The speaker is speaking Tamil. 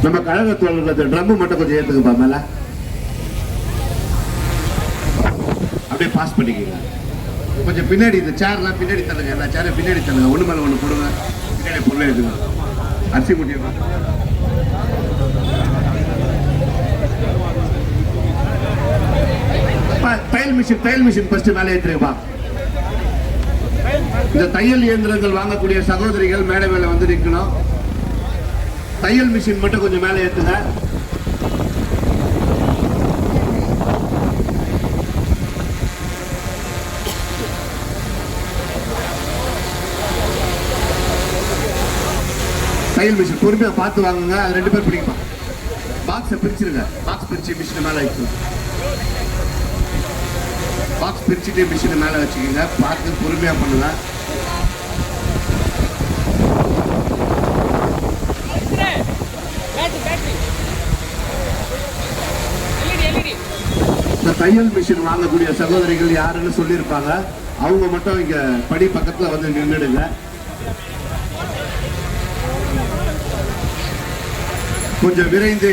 நம்ம கழகத்தோழர்கள் ட்ரம் மட்டும் கொஞ்சம் ஏத்துக்குப்பா மேல அப்படியே பாஸ் பண்ணிக்கங்க. கொஞ்சம் பின்னாடி இந்த சேர்லாம் பின்னாடி தள்ளுங்க, எல்லா சேரும் பின்னாடி தள்ளுங்க, ஒண்ணு மேல ஒண்ணு போடுங்க. பின்னாடி பொருளை எடுத்துங்க, அரிசி முட்டிடுங்க. தையல் மிஷின் ஃபர்ஸ்ட் மேலே ஏற்றுங்கப்பா. இந்த தையல் இயந்திரங்கள் வாங்கக்கூடிய சகோதரிகள் மேடை மேல வந்து நிற்கணும். தையல் மிஷின் மட்டும் கொஞ்சம் மேலே ஏற்றுங்க. தையல் மிஷின் பொறுமையா பார்த்து வாங்குங்க. அது 2 பேர் பிடிக்குமா? பாக்ஸை பிரிச்சிருங்க. பாக்ஸ் பிரிச்சு மிஷின் மேல வச்சுக்கோங்க. பாக்ஸ் பிரிச்சுட்டு மிஷின் மேல வச்சுக்கோங்க. பார்த்து பொறுமையா பண்ணுங்க. தையல் மிஷின் வாங்கக்கூடிய சகோதரிகள் யாருன்னு சொல்லியிருப்பாங்க. அவங்க மட்டும் இங்க படி பக்கத்துல வந்து நின்றுடுங்க. கொஞ்சம் விரைந்து